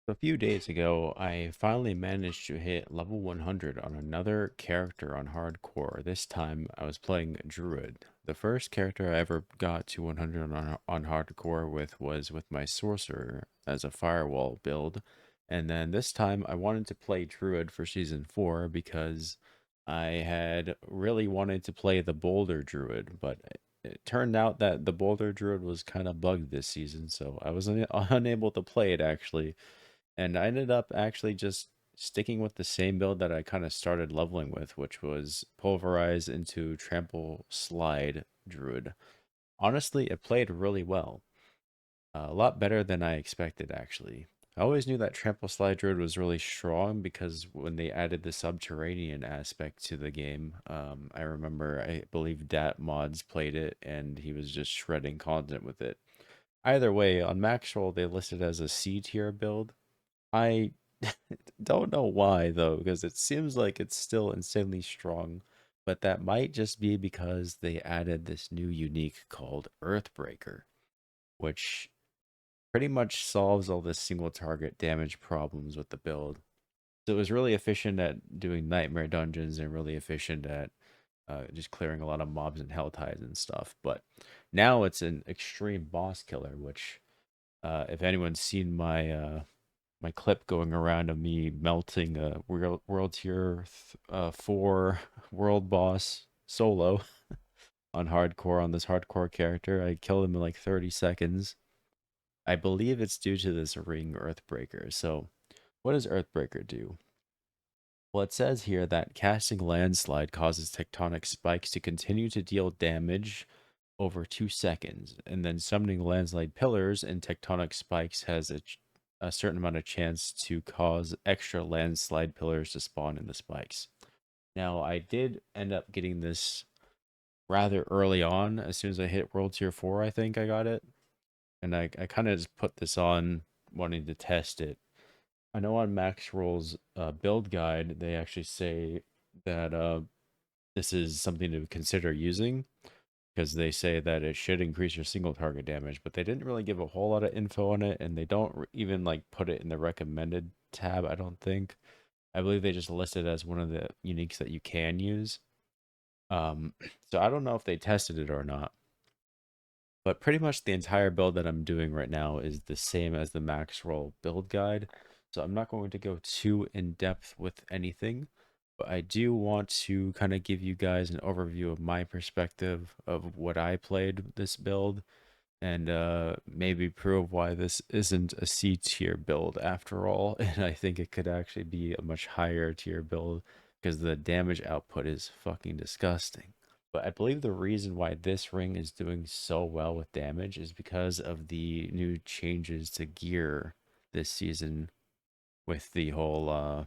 A few days ago, I finally managed to hit level 100 on another character on hardcore. This time, I was playing Druid. The first character I ever got to 100 on hardcore with was with my Sorcerer as a firewall build. And then this time, I wanted to play Druid for Season 4 because I had really wanted to play the Boulder Druid, but it turned out that the Boulder Druid was kind of bugged this season, so I was unable to play it actually, and I ended up actually just sticking with the same build that I kind of started leveling with, which was Pulverize into Trampleslide Druid. Honestly, it played really well. A lot better than I expected, actually. I always knew that Trampleslide Druid was really strong because when they added the subterranean aspect to the game, I remember, I believe Dat Mods played it and he was just shredding content with it. Either way, on Max Roll, they listed as a C tier build. I don't know why though, because it seems like it's still insanely strong, but that might just be because they added this new unique called Earthbreaker, which pretty much solves all the single target damage problems with the build. So it was really efficient at doing nightmare dungeons and really efficient at just clearing a lot of mobs and hell ties and stuff. But now it's an extreme boss killer, which if anyone's seen my clip going around of me melting a world tier 4 world boss solo on hardcore on this hardcore character. I killed him in like 30 seconds. I believe it's due to this ring Earthbreaker. So, what does Earthbreaker do? Well, it says here that casting Landslide causes tectonic spikes to continue to deal damage over 2 seconds, and then summoning Landslide Pillars and Tectonic Spikes has a certain amount of chance to cause extra Landslide Pillars to spawn in the spikes. Now, I did end up getting this rather early on. As soon as I hit World Tier 4, I think I got it. And I kind of just put this on wanting to test it. I know on Max Roll's build guide, they actually say that this is something to consider using because they say that it should increase your single target damage, but they didn't really give a whole lot of info on it, and they don't even like put it in the recommended tab, I don't think. I believe they just listed it as one of the uniques that you can use. Um, so I don't know if they tested it or not, but pretty much the entire build that I'm doing right now is the same as the Max Roll build guide. So I'm not going to go too in depth with anything, but I do want to kind of give you guys an overview of my perspective of what I played this build and maybe prove why this isn't a C tier build after all. And I think it could actually be a much higher tier build because the damage output is fucking disgusting. But I believe the reason why this ring is doing so well with damage is because of the new changes to gear this season with the whole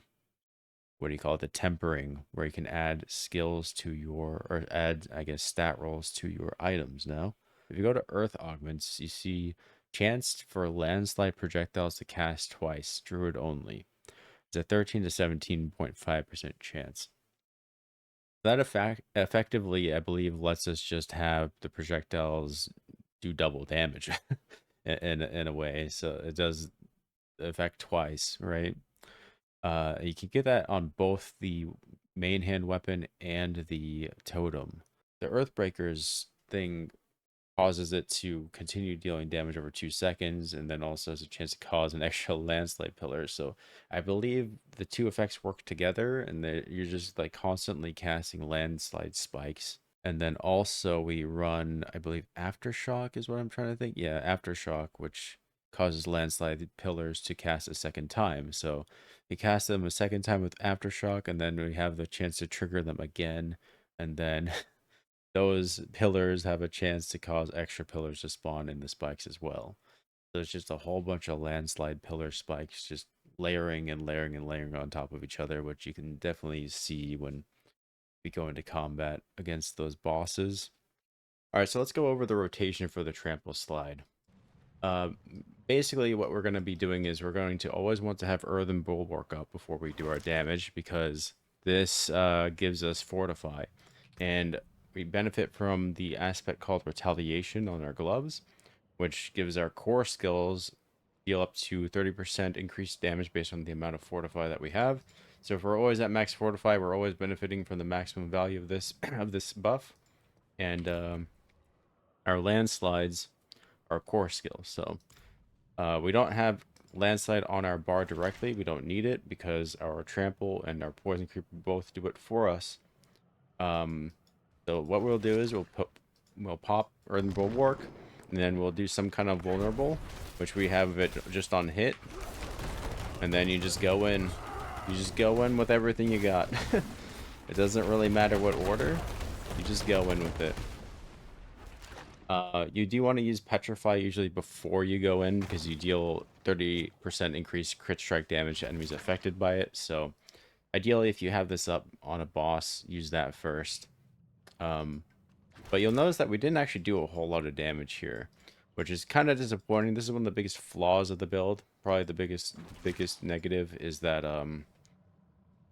what do you call it, the tempering, where you can add skills to your, or add, I guess, stat rolls to your items now. If you go to Earth Augments, you see chance for landslide projectiles to cast twice, Druid only. It's a 13 to 17.5% chance. That effectively, I believe, lets us just have the projectiles do double damage in a way. So it does affect twice, right? You can get that on both the main hand weapon and the totem. The Earthbreaker's thing causes it to continue dealing damage over 2 seconds, and then also has a chance to cause an extra landslide pillar. So I believe the two effects work together, and that you're just like constantly casting landslide spikes. And then also we run, I believe, Aftershock is what I'm trying to think. Yeah, Aftershock, which causes landslide pillars to cast a second time. So we cast them a second time with Aftershock, and then we have the chance to trigger them again. And then those pillars have a chance to cause extra pillars to spawn in the spikes as well. So it's just a whole bunch of landslide pillar spikes just layering and layering and layering on top of each other, which you can definitely see when we go into combat against those bosses. All right, so let's go over the rotation for the trample slide. Uh, Basically, what we're going to be doing is we're going to always want to have Earthen Bulwark up before we do our damage because this gives us Fortify. And we benefit from the aspect called Retaliation on our gloves, which gives our core skills the deal up to 30% increased damage based on the amount of fortify that we have. So if we're always at max fortify, we're always benefiting from the maximum value of this of this buff. And our landslides are core skill. So we don't have landslide on our bar directly. We don't need it because our trample and our poison creeper both do it for us. So what we'll do is we'll pop Earthen Bulwark, and then we'll do some kind of vulnerable, which we have it just on hit. And then you just go in. You just go in with everything you got. It doesn't really matter what order. You just go in with it. You do want to use Petrify usually before you go in because you deal 30% increased crit strike damage to enemies affected by it. So ideally, if you have this up on a boss, use that first. But you'll notice that we didn't actually do a whole lot of damage here, which is kind of disappointing. This is one of the biggest flaws of the build. Probably the biggest negative is that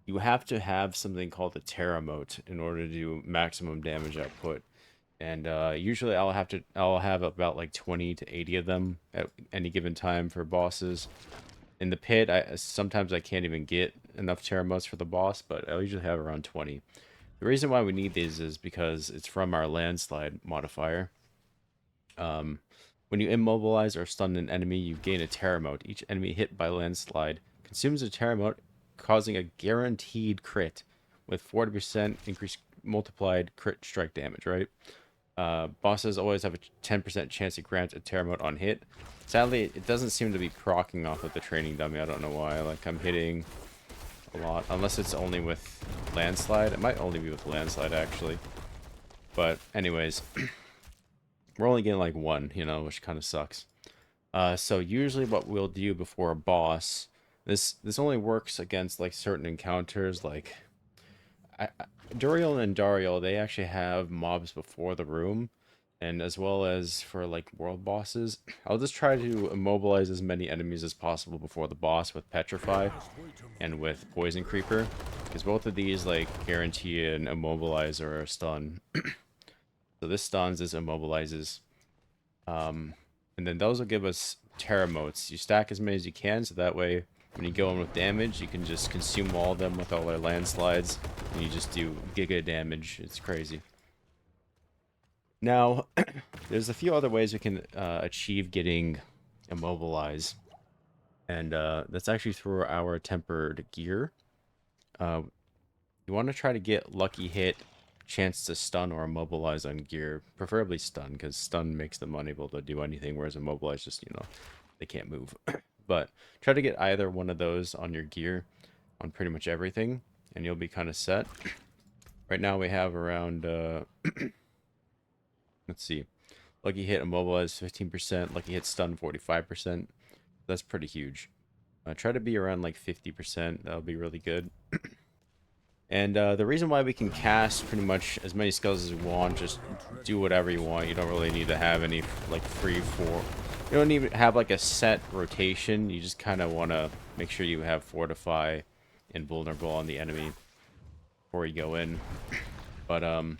you have to have something called the Terra Mote in order to do maximum damage output. And usually I'll have about like 20 to 80 of them at any given time for bosses. In the pit, sometimes I can't even get enough Terra Motes for the boss, but I usually have around 20. The reason why we need these is because it's from our landslide modifier. When you immobilize or stun an enemy, you gain a Terra Mote. Each enemy hit by landslide consumes a Terra Mote, causing a guaranteed crit with 40% increased multiplied crit strike damage, right? Bosses always have a 10% chance to grant a Terra Mote on hit. Sadly, it doesn't seem to be proccing off of the training dummy. I don't know why. Like, I'm hitting a lot. Unless it's only with landslide. It might only be with landslide, actually. But, anyways. We're only getting, like, one, you know, which kind of sucks. So, usually what we'll do before a boss... This only works against, like, certain encounters, like... Duriel and Andariel, they actually have mobs before the room, and as well as for like world bosses. I'll just try to immobilize as many enemies as possible before the boss with Petrify and with Poison Creeper, because both of these like guarantee an immobilize or a stun. So this stuns, this immobilizes, and then those will give us Terra Motes. You stack as many as you can, so that way when you go in with damage, you can just consume all of them with all their landslides, and you just do giga damage. It's crazy. Now, there's a few other ways we can achieve getting immobilized, and that's actually through our tempered gear. You want to try to get lucky hit, chance to stun or immobilize on gear, preferably stun, because stun makes them unable to do anything, whereas immobilize just, you know, they can't move. But try to get either one of those on your gear on pretty much everything, and you'll be kind of set. Right now we have around, let's see, lucky hit immobilize 15%, lucky hit stun 45%. That's pretty huge. Try to be around like 50%. That'll be really good. And the reason why we can cast pretty much as many spells as we want, just do whatever you want. You don't really need to have any like free for. You don't even have like a set rotation. You just kind of want to make sure you have Fortify and Vulnerable on the enemy before you go in. But the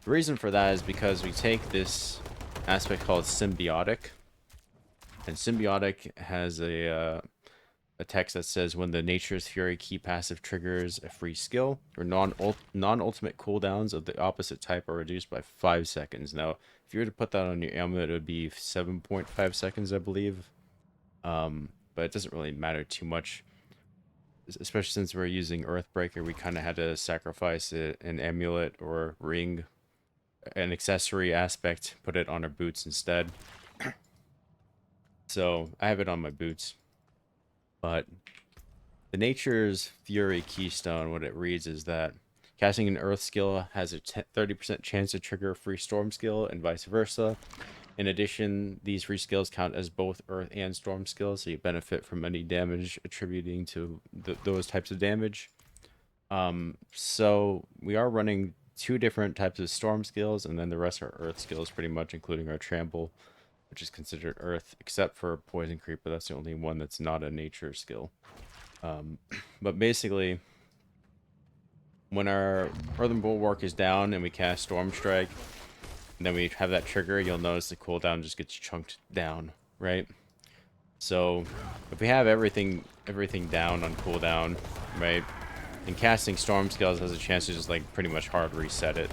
reason for that is because we take this aspect called Symbiotic. And Symbiotic has a text that says when the Nature's Fury key passive triggers a free skill, or non-ultimate cooldowns of the opposite type are reduced by 5 seconds. Now, if you were to put that on your amulet, it would be 7.5 seconds, I believe. But it doesn't really matter too much, especially since we're using Earthbreaker. We kind of had to sacrifice an amulet or ring, an accessory aspect, put it on our boots instead. So I have it on my boots. But the Nature's Fury Keystone, what it reads is that casting an Earth skill has a 30% chance to trigger a free Storm skill, and vice versa. In addition, these free skills count as both Earth and Storm skills, so you benefit from any damage attributing to those types of damage. So we are running 2 different types of Storm skills, and then the rest are Earth skills, pretty much, including our Trample, which is considered Earth, except for Poison Creeper. That's the only one that's not a nature skill. But basically, when our Earthen Bulwark is down and we cast Storm Strike, and then we have that trigger, you'll notice the cooldown just gets chunked down, right? So if we have everything down on cooldown, right? And casting Storm Scales has a chance to just like pretty much hard reset it.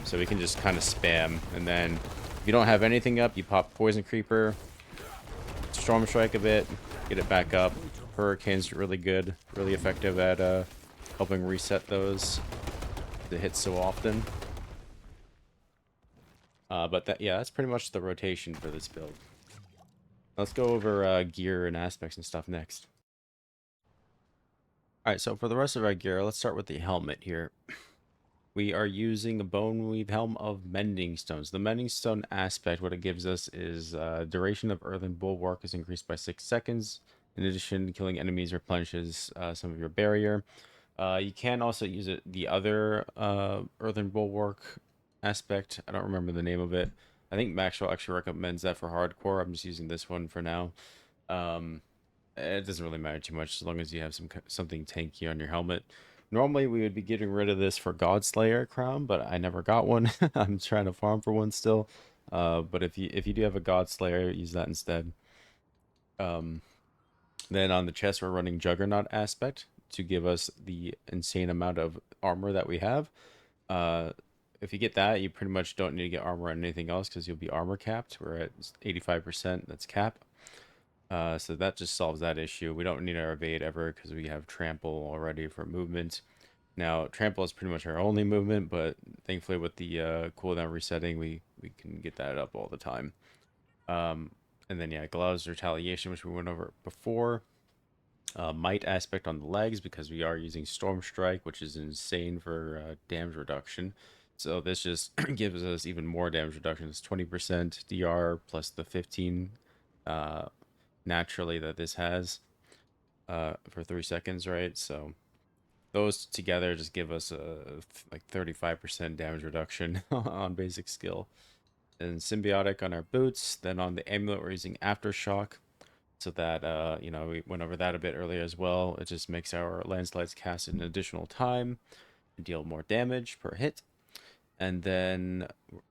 So we can just kind of spam, and then if you don't have anything up, you pop Poison Creeper, Storm Strike a bit, get it back up. Hurricane's really good, really effective at helping reset those. It hits so often. But that, yeah, that's pretty much the rotation for this build. Let's go over gear and aspects and stuff next. All right, so for the rest of our gear, let's start with the helmet here. We are using a bone weave helm of mending stones. The mending stone aspect, what it gives us is duration of earthen bulwark is increased by 6 seconds. In addition, killing enemies replenishes some of your barrier. You can also use it the other earthen bulwark aspect. I don't remember the name of it. I think Maxwell actually recommends that for hardcore. I'm just using this one for now. Um, it doesn't really matter too much as long as you have something tanky on your helmet. Normally we would be getting rid of this for Godslayer crown, but I never got one. I'm trying to farm for one still. But if you do have a Godslayer, use that instead. Um, then on the chest we're running Juggernaut aspect to give us the insane amount of armor that we have. Uh, if you get that, you pretty much don't need to get armor on anything else because you'll be armor capped. We're at 85%. That's cap. So that just solves that issue. We don't need our evade ever because we have trample already for movement. Now, trample is pretty much our only movement, but thankfully with the cooldown resetting, we can get that up all the time. Um, and then yeah, gloves, retaliation, which we went over before. Might aspect on the legs because we are using Storm Strike, which is insane for damage reduction. So this just gives us even more damage reduction. It's 20% DR plus the 15 uh, naturally that this has for 3 seconds, right? So those together just give us a like 35% damage reduction on basic skill. And symbiotic on our boots. Then on the amulet, we're using aftershock, so that we went over that a bit earlier as well. It just makes our landslides cast an additional time and deal more damage per hit. And then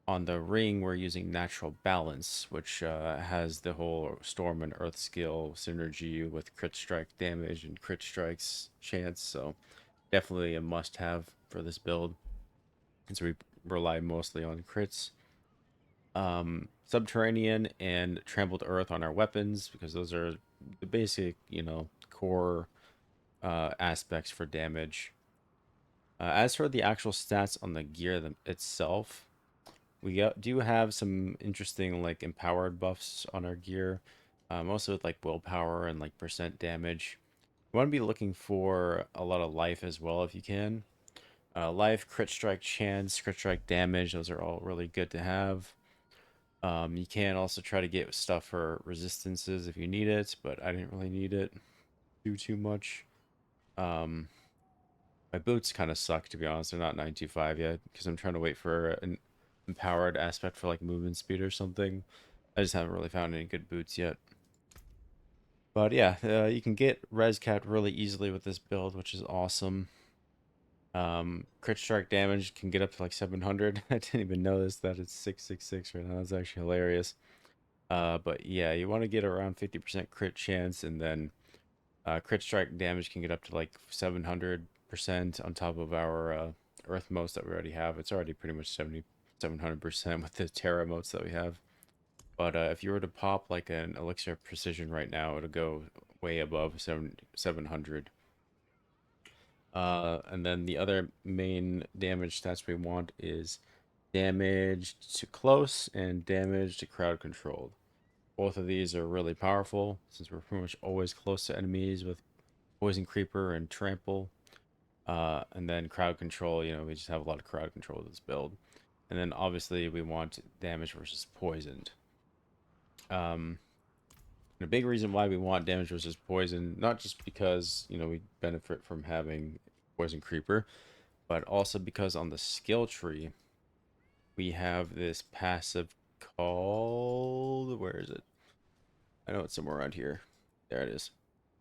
on the ring, we're using Natural Balance, which has the whole Storm and Earth skill synergy with crit strike damage and crit strikes chance. So definitely a must-have for this build. And so we rely mostly on crits. Subterranean and Trampled Earth on our weapons, because those are the basic, core aspects for damage. As for the actual stats on the gear itself, we do have some interesting like empowered buffs on our gear, mostly with like willpower and like percent damage. You want to be looking for a lot of life as well if you can. Life, crit strike chance, crit strike damage, those are all really good to have. You can also try to get stuff for resistances if you need it, but I didn't really need it too much. Um, my boots kind of suck, to be honest. They're not 925 yet because I'm trying to wait for an empowered aspect for like movement speed or something. I just haven't really found any good boots yet. But yeah, you can get res capped really easily with this build, which is awesome. Crit strike damage can get up to like 700. I didn't even notice that it's 666 right now. That's actually hilarious. But yeah, you want to get around 50% crit chance, and then crit strike damage can get up to like 700% on top of our earth motes that we already have. It's already pretty much 700% with the Terra motes that we have. But if you were to pop like an elixir of precision right now, it'll go way above 700. And then the other main damage stats we want is damage to close and damage to crowd controlled. Both of these are really powerful since we're pretty much always close to enemies with Poison Creeper and Trample. And then crowd control, we just have a lot of crowd control with this build. And then obviously we want damage versus poisoned. Um, and a big reason why we want damage versus poison, not just because, we benefit from having Poison Creeper, but also because on the skill tree, we have this passive called, where is it? I know it's somewhere around here. There it is.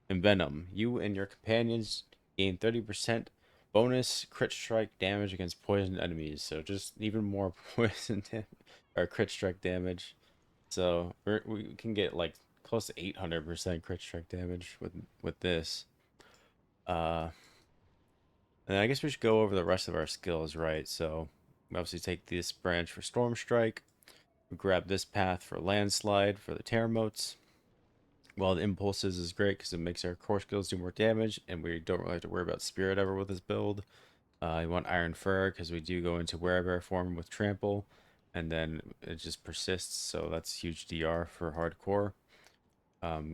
Envenom. You and your companions gain 30% bonus crit strike damage against poisoned enemies. So just even more poison or crit strike damage. So we can get like plus 800% crit strike damage with this. Uh, and I guess we should go over the rest of our skills, right? So we obviously take this branch for Storm Strike. We grab this path for Landslide for the Terra motes. Well, the impulses is great because it makes our core skills do more damage, and we don't really have to worry about spirit ever with this build. You want Iron Fur because we do go into wherever form with Trample, and then it just persists, so that's huge DR for hardcore.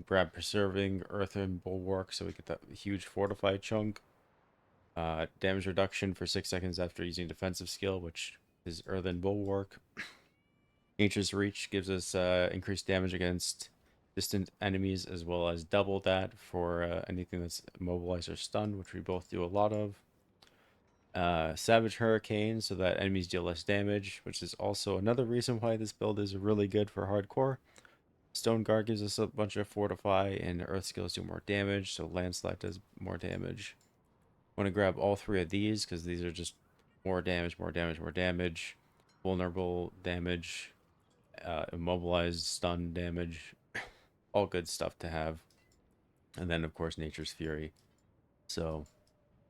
Grab Preserving, Earthen Bulwark, so we get that huge Fortify chunk. Damage reduction for 6 seconds after using defensive skill, which is Earthen Bulwark. Nature's Reach gives us increased damage against distant enemies, as well as double that for anything that's immobilized or stunned, which we both do a lot of. Savage Hurricane, so that enemies deal less damage, which is also another reason why this build is really good for hardcore. Stone Guard gives us a bunch of Fortify, and Earth skills do more damage, so Landslide does more damage. Want to grab all three of these, because these are just more damage, more damage, more damage. Vulnerable damage, immobilized, stun damage, all good stuff to have. And then, of course, Nature's Fury. So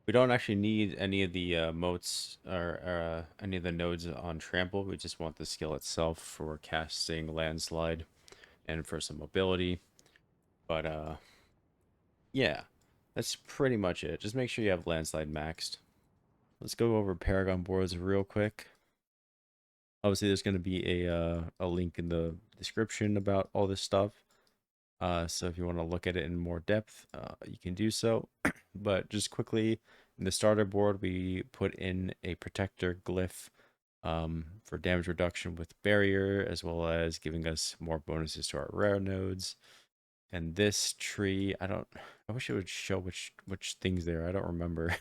we don't actually need any of the motes or any of the nodes on Trample. We just want the skill itself for casting Landslide and for some mobility. But yeah, that's pretty much it. Just make sure you have Landslide maxed. Let's go over Paragon Boards real quick. Obviously, there's going to be a link in the description about all this stuff. So if you want to look at it in more depth, you can do so. But just quickly, in the starter board, we put in a protector glyph for damage reduction with barrier, as well as giving us more bonuses to our rare nodes. And this tree, I wish it would show which things there. I don't remember.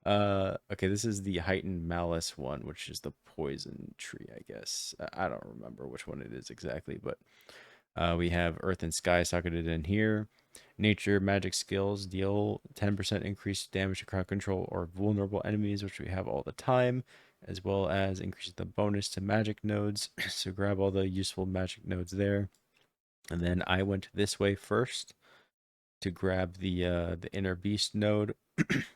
Okay, this is the heightened malice one, which is the poison tree, I guess. I don't remember which one it is exactly, but we have Earth and Sky socketed in here. Nature magic skills deal 10% increased damage to crowd control or vulnerable enemies, which we have all the time, as well as increases the bonus to magic nodes. So grab all the useful magic nodes there. And then I went this way first to grab the inner beast node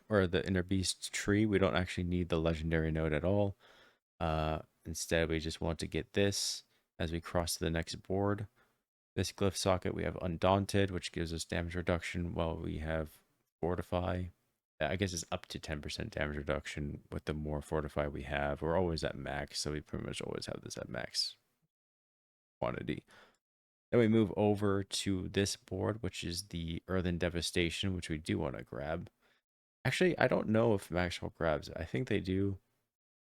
or the inner beast tree. We don't actually need the legendary node at all. Instead, we just want to get this as we cross to the next board. This glyph socket, we have Undaunted, which gives us damage reduction, while we have Fortify. I guess it's up to 10% damage reduction with the more Fortify we have. We're always at max, so we pretty much always have this at max quantity. Then we move over to this board, which is the Earthen Devastation, which we do want to grab. Actually, I don't know if Maxwell grabs it. I think they do.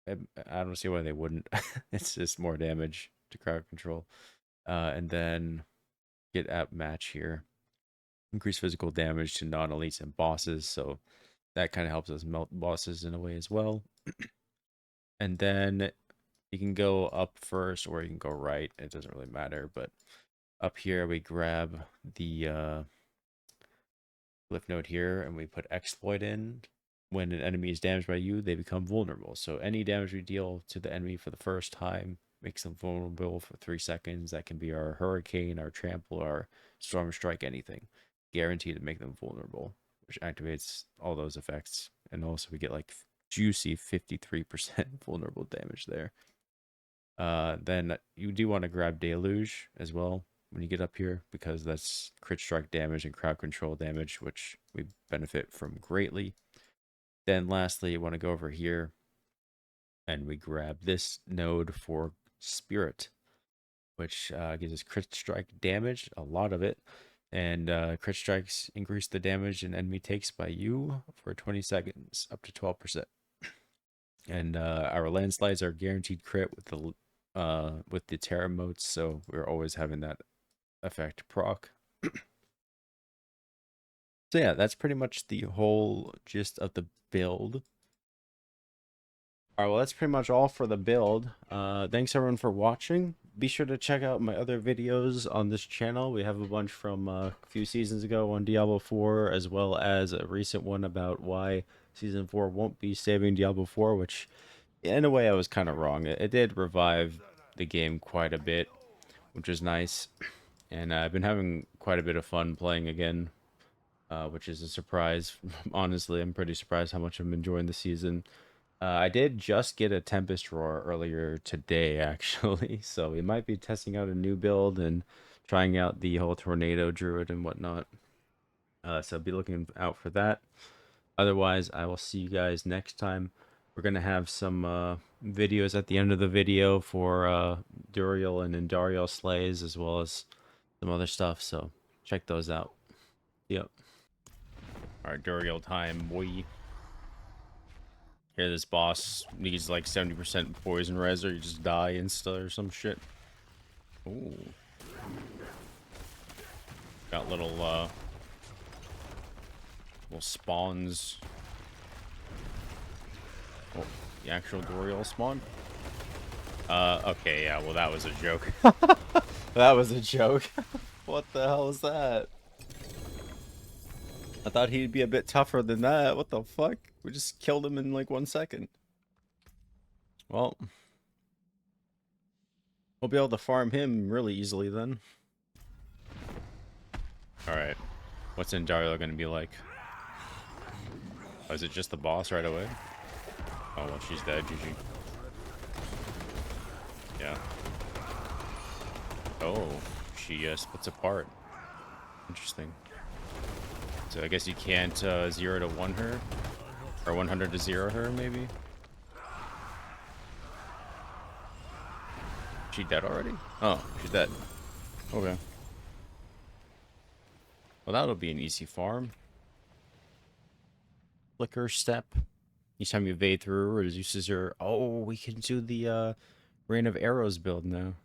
I don't see why they wouldn't. It's just more damage to crowd control. And then get at match here. Increase physical damage to non-elites and bosses, so that kind of helps us melt bosses in a way as well. And then you can go up first or you can go right. It doesn't really matter, but up here we grab the glyph node here and we put exploit in. When an enemy is damaged by you, they become vulnerable. So any damage we deal to the enemy for the first time makes them vulnerable for 3 seconds. That can be our hurricane, our trample, our storm strike, anything. Guaranteed to make them vulnerable, which activates all those effects. And also we get like juicy 53% vulnerable damage there. Then you do want to grab Deluge as well when you get up here, because that's crit strike damage and crowd control damage, which we benefit from greatly. Then lastly, you want to go over here and we grab this node for Spirit, which gives us crit strike damage, a lot of it. And crit strikes increase the damage an enemy takes by you for 20 seconds, up to 12%. And our landslides are guaranteed crit with the Terra motes, so we're always having that effect proc. So yeah, that's pretty much the whole gist of the build. All right, well, that's pretty much all for the build. Thanks everyone for watching. Be sure to check out my other videos on this channel. We have a bunch from a few seasons ago on Diablo 4, as well as a recent one about why Season 4 won't be saving Diablo 4, which in a way I was kind of wrong. It did revive the game quite a bit, which is nice. and I've been having quite a bit of fun playing again, which is a surprise. Honestly, I'm pretty surprised how much I'm enjoying the season. I did just get a Tempest Roar earlier today, actually, so we might be testing out a new build and trying out the whole Tornado Druid and whatnot. So be looking out for that. Otherwise, I will see you guys next time. We're gonna have some videos at the end of the video for Duriel and Andariel Slays, as well as some other stuff. So check those out. Yep. All right, Duriel time, boy. Here, this boss needs like 70% poison res, or you just die insta or some shit. Ooh. Got little spawns. Oh, the actual Duriel spawn. Okay, yeah. Well, that was a joke. That was a joke. What the hell is that? I thought he'd be a bit tougher than that. What the fuck? We just killed him in like 1 second. Well, we'll be able to farm him really easily then. Alright. What's Andariel gonna be like? Oh, is it just the boss right away? Oh, well, she's dead. GG. Yeah. Oh, she splits apart. Interesting. So I guess you can't 0 to 1 her? Or 100 to 0 her, maybe? She dead already? Oh, she's dead. Okay. Well, that'll be an easy farm. Flicker step. Each time you evade through, reduces your... Oh, we can do the Rain of Arrows build now.